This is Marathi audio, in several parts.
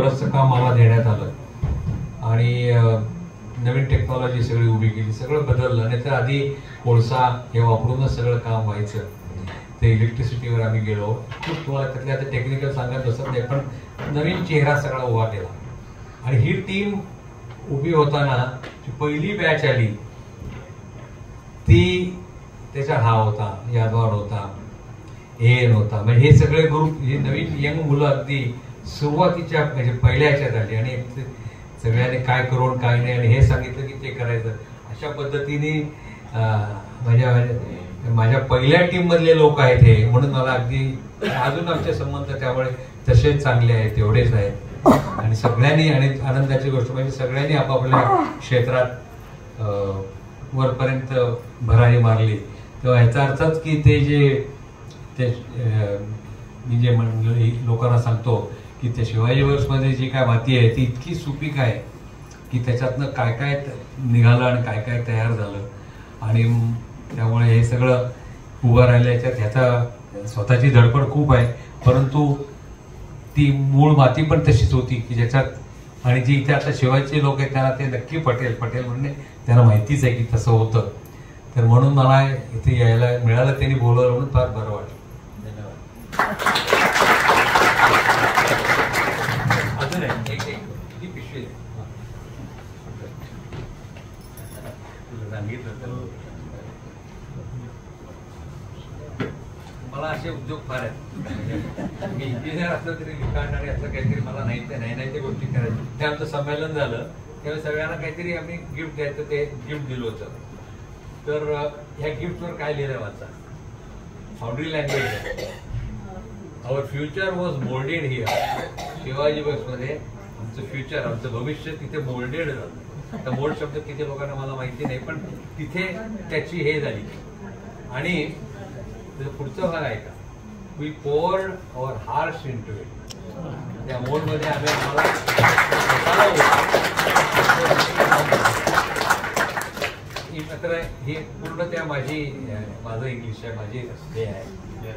बरंचसं काम मला देण्यात आलं आणि नवीन टेक्नॉलॉजी सगळी उभी केली, सगळं बदललं. नाही तर आधी कोळसा हे वापरूनच सगळं काम व्हायचं, ते इलेक्ट्रिसिटीवर आम्ही गेलो. खूप तुम्हाला त्यातल्या आता टेक्निकल सांगत बसत नाही, पण नवीन चेहरा सगळा उभा केला. आणि ही टीम उभी होताना जी पहिली बॅच आली ती, त्याचा हा होता, यादवाड होता, एन होता, म्हणजे हे सगळे ग्रुप, हे नवीन यंग मुलं अगदी सुरुवातीच्या म्हणजे पहिल्या ह्याच्यात आली आणि सगळ्यांनी काय करून काय नाही आणि हे सांगितलं की ते करायचं. अशा पद्धतीने माझ्या पहिल्या टीम मधले लोक आहेत हे, म्हणून मला अगदी अजून आमचे संबंध त्यामुळे तसेच चांगले आहेत, तेवढेच आहेत. आणि सगळ्यांनी, आणि आनंदाची गोष्ट म्हणजे सगळ्यांनी आपापल्या क्षेत्रात वरपर्यंत भरारी मारली. तेव्हा ह्याचा अर्थच की मी जे लोकांना सांगतो की त्या शिवाजी वर्क्समध्ये जी काय माती आहे ती इतकी सुपीक आहे की त्याच्यातनं काय काय निघालं आणि काय काय तयार झालं. आणि त्यामुळे हे सगळं उभं राहिलं याच्यात ह्याचा स्वतःची धडपड खूप आहे, परंतु ती मूळ माती पण तशीच होती की ज्याच्यात, आणि जी इथे आता शिवाजीचे लोक आहेत त्यांना ते नक्की पटेल म्हणजे त्यांना माहितीच आहे की तसं होतं. तर म्हणून मला इथे यायला मिळालं, त्यांनी बोलवलं म्हणून फार बरं वाटलं. धन्यवाद. अजून आहे एक पिशवी सांगितलं. मला असे उद्योग फार आहेत. मी इंजिनियर असलं तरी लिखाण आणि असं काहीतरी मला नाही त्या गोष्टी करायच्या. ते आमचं संमेलन झालं त्यावेळी सगळ्यांना काहीतरी आम्ही गिफ्ट द्यायचं, ते गिफ्ट दिलं होतं. तर ह्या गिफ्टवर काय लिहिलं वाचा, foundry language, our future was moulded here. Shivaji वर्क्समध्ये आमचं फ्युचर, आमचं भविष्य तिथे मोल्डेड झालं. आता मोल्ड शब्द किती लोकांना मला माहिती नाही, पण तिथे त्याची हे झाली. आणि पुढचं भाग आहे का, we poured our hearts into it. त्या मोल्डमध्ये आम्ही आम्हाला हे पूर्ण त्या माझं इंग्लिश आहे, माझी हे आहे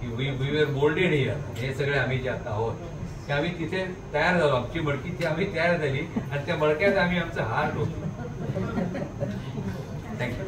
की वी वर मोल्डेड हिअर. हे सगळे आम्ही जे आता आहोत ते आम्ही तिथे तयार झालो. आमची मडकी ती आम्ही तयार झाली आणि त्या मडक्यात आम्ही आमचं हार्ट होतो. थँक्यू.